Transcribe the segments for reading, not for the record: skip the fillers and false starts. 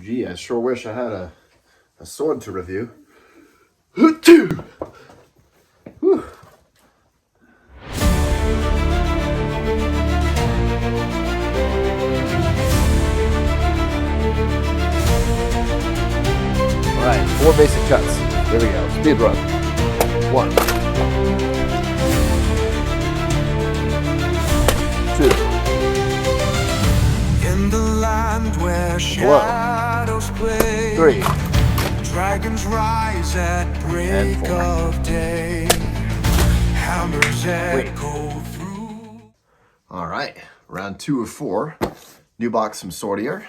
Gee, I sure wish I had a sword to review. Whew. Alright, 4 basic cuts. Here we go. Speed run. 1, 2. In the land where shadows play, 3. dragons rise at break of day. Hammers echo through. Alright, round 2 of 4. New box from Swordier.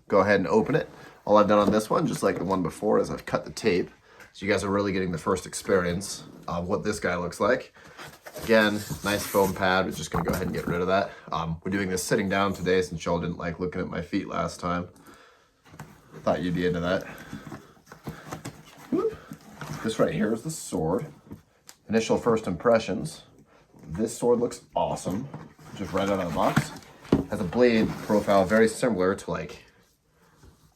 Go ahead and open it. All I've done on this one, just like the one before, is I've cut the tape. So you guys are really getting the first experience of what this guy looks like. Again, nice foam pad. We're just going to go ahead and get rid of that. We're doing this sitting down today since y'all didn't like looking at my feet last time. Thought you'd be into that. Whoop. This right here is the sword. Initial first impressions. This sword looks awesome. Just right out of the box. Has a blade profile very similar to like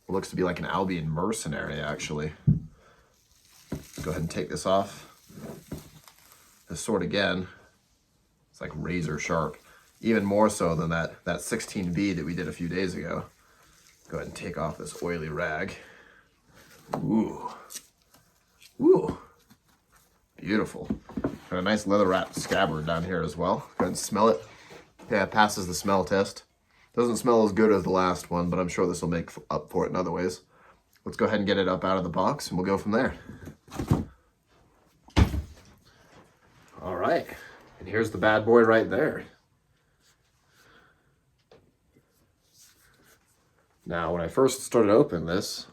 what looks to be like an Albion mercenary, actually. Go ahead and take this off. This sword again, it's like razor sharp, even more so than that 16B that we did a few days ago. Go ahead and take off this oily rag. Ooh, ooh, beautiful. Got a nice leather wrapped scabbard down here as well. Go ahead and smell it. Yeah, it passes the smell test. Doesn't smell as good as the last one, but I'm sure this will make up for it in other ways. Let's go ahead and get it up out of the box and we'll go from there. All right, and here's the bad boy right there. Now, when I first started opening this,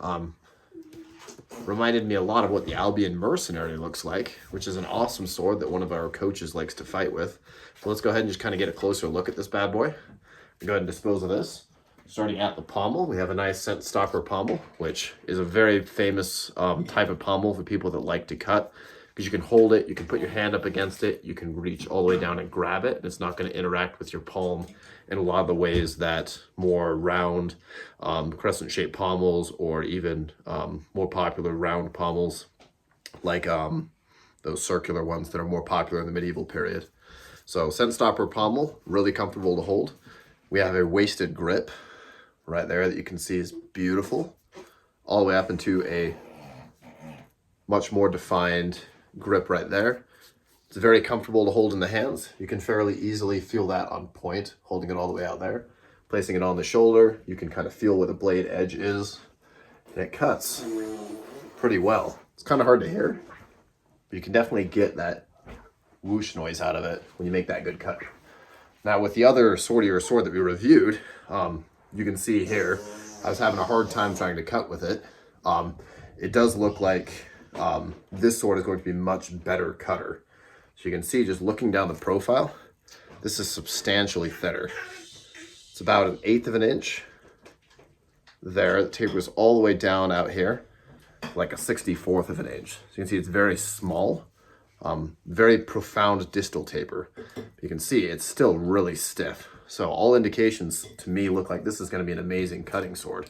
reminded me a lot of what the Albion mercenary looks like, which is an awesome sword that one of our coaches likes to fight with. So let's go ahead and just kind of get a closer look at this bad boy. Go ahead and dispose of this. Starting at the pommel, we have a nice scent stopper pommel, which is a very famous type of pommel for people that like to cut, because you can hold it, you can put your hand up against it, you can reach all the way down and grab it, and it's not going to interact with your palm in a lot of the ways that more round crescent-shaped pommels, or even more popular round pommels, like those circular ones that are more popular in the medieval period. So scent stopper pommel, really comfortable to hold. We have a waisted grip right there that you can see is beautiful, all the way up into a much more defined grip right there. It's very comfortable to hold in the hands. You can fairly easily feel that on point, holding it all the way out there. Placing it on the shoulder, you can kind of feel where the blade edge is, and it cuts pretty well. It's kind of hard to hear, but you can definitely get that whoosh noise out of it when you make that good cut. Now with the other Swordier sword that we reviewed, you can see here, I was having a hard time trying to cut with it. It does look like this sword is going to be much better cutter. So you can see, just looking down the profile, this is substantially thinner. It's about 1/8 of an inch there. It tapers all the way down out here, like a 64th of an inch. So you can see it's very small. Very profound distal taper. You can see it's still really stiff. So all indications to me look like this is going to be an amazing cutting sword.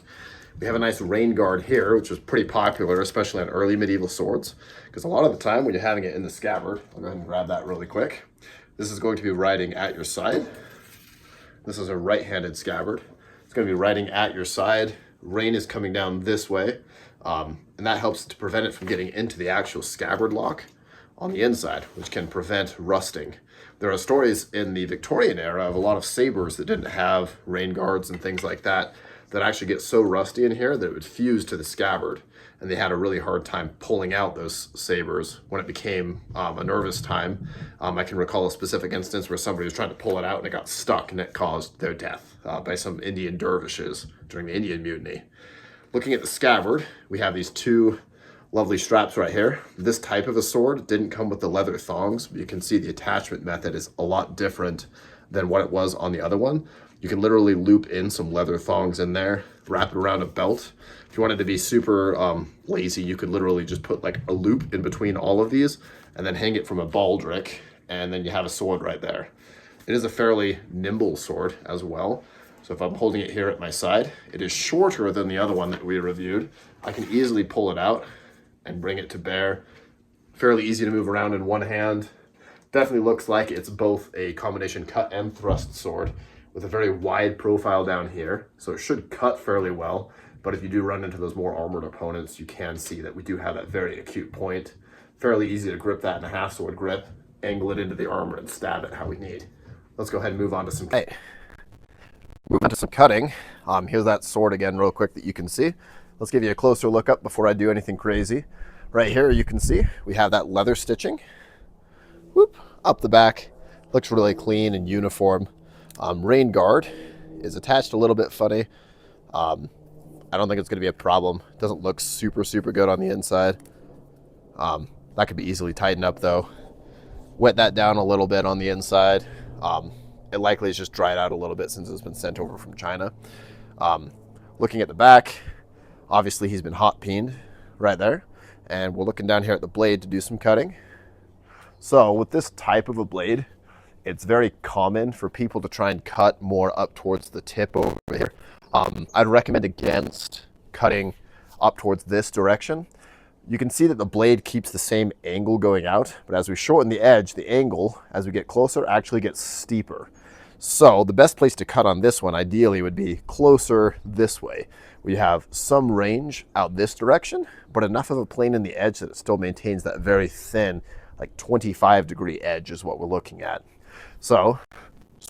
We have a nice rain guard here, which was pretty popular, especially on early medieval swords, because a lot of the time when you're having it in the scabbard, I'll go ahead and grab that really quick. This is going to be riding at your side. This is a right-handed scabbard. It's going to be riding at your side. Rain is coming down this way, and that helps to prevent it from getting into the actual scabbard lock on the inside, which can prevent rusting. There are stories in the Victorian era of a lot of sabers that didn't have rain guards and things like that actually get so rusty in here that it would fuse to the scabbard, and they had a really hard time pulling out those sabers when it became a nervous time. I can recall a specific instance where somebody was trying to pull it out and it got stuck, and it caused their death by some Indian dervishes during the Indian Mutiny. Looking at the scabbard, we have these two lovely straps right here. This type of a sword didn't come with the leather thongs, but you can see the attachment method is a lot different than what it was on the other one. You can literally loop in some leather thongs in there, wrap it around a belt. If you wanted to be super lazy, you could literally just put like a loop in between all of these and then hang it from a baldric, and then you have a sword right there. It is a fairly nimble sword as well. So if I'm holding it here at my side, it is shorter than the other one that we reviewed. I can easily pull it out and bring it to bear. Fairly easy to move around in one hand. Definitely looks like it's both a combination cut and thrust sword with a very wide profile down here. So it should cut fairly well, but if you do run into those more armored opponents, you can see that we do have that very acute point. Fairly easy to grip that in a half sword grip, angle it into the armor and stab it how we need. Let's go ahead and move on to some cutting. Here's that sword again real quick that you can see. Let's give you a closer look up before I do anything crazy. Right here you can see we have that leather stitching. Whoop, up the back. Looks really clean and uniform. Rain guard is attached a little bit funny. I don't think it's going to be a problem. Doesn't look super good on the inside. That could be easily tightened up though. Wet that down a little bit on the inside. It likely is just dried out a little bit since it's been sent over from China. Looking at the back, obviously he's been hot peened right there. And we're looking down here at the blade to do some cutting. So with this type of a blade, it's very common for people to try and cut more up towards the tip over here. I'd recommend against cutting up towards this direction. You can see that the blade keeps the same angle going out, but as we shorten the edge, the angle, as we get closer, actually gets steeper. So the best place to cut on this one, ideally, would be closer this way. We have some range out this direction, but enough of a plane in the edge that it still maintains that very thin, like 25-degree edge is what we're looking at. So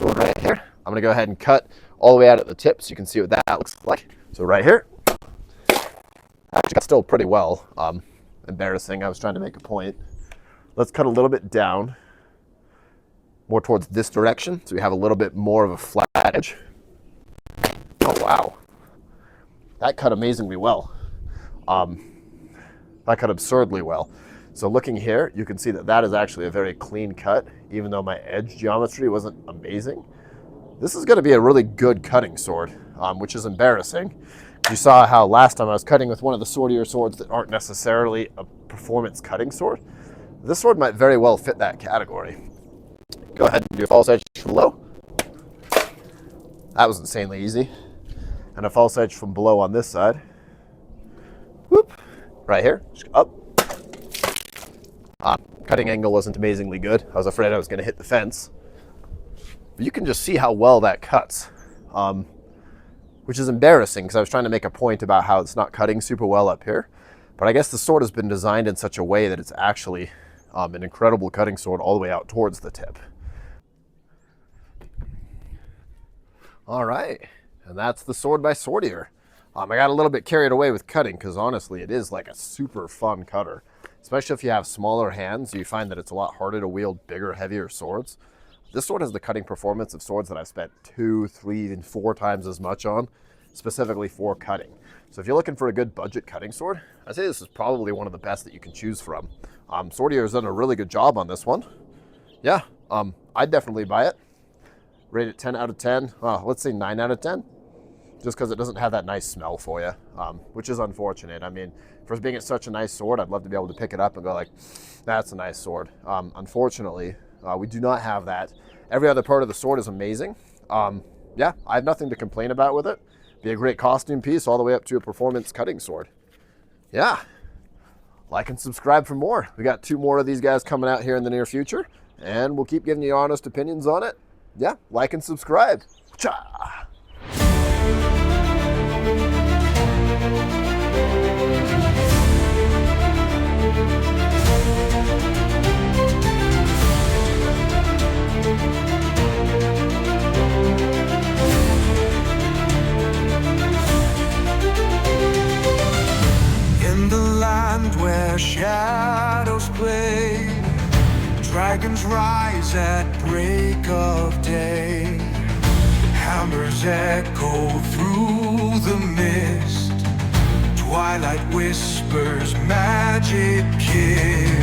right here, I'm gonna go ahead and cut all the way out at the tip so you can see what that looks like. So right here, actually got still pretty well. Embarrassing, I was trying to make a point. Let's cut a little bit down, more towards this direction, so we have a little bit more of a flat edge. Oh wow, that cut amazingly well. That cut absurdly well. So looking here, you can see that that is actually a very clean cut, even though my edge geometry wasn't amazing. This is gonna be a really good cutting sword, which is embarrassing. You saw how last time I was cutting with one of the Swordier swords that aren't necessarily a performance cutting sword. This sword might very well fit that category. Go ahead and do a false edge from below. That was insanely easy. And a false edge from below on this side. Whoop, right here, just up. Cutting angle wasn't amazingly good. I was afraid I was gonna hit the fence. But you can just see how well that cuts. Which is embarrassing because I was trying to make a point about how it's not cutting super well up here. But I guess the sword has been designed in such a way that it's actually an incredible cutting sword all the way out towards the tip. All right, and that's the sword by Swordier. I got a little bit carried away with cutting because honestly, it is like a super fun cutter. Especially if you have smaller hands, you find that it's a lot harder to wield bigger, heavier swords. This sword has the cutting performance of swords that I've spent 2, 3, and 4 times as much on, specifically for cutting. So if you're looking for a good budget cutting sword, I'd say this is probably one of the best that you can choose from. Swordier has done a really good job on this one. Yeah, I'd definitely buy it. Rate it 10 out of 10. Let's say 9 out of 10. Just because it doesn't have that nice smell for you, which is unfortunate. I mean, for being such a nice sword, I'd love to be able to pick it up and go like, that's a nice sword. Unfortunately, we do not have that. Every other part of the sword is amazing. Yeah, I have nothing to complain about with it. Be a great costume piece all the way up to a performance cutting sword. Yeah, like and subscribe for more. We got 2 more of these guys coming out here in the near future, and we'll keep giving you honest opinions on it. Yeah, like and subscribe. Cha! In the land where shadows play, dragons rise at break of day. Hammers echo through the mist, twilight whispers magic kiss.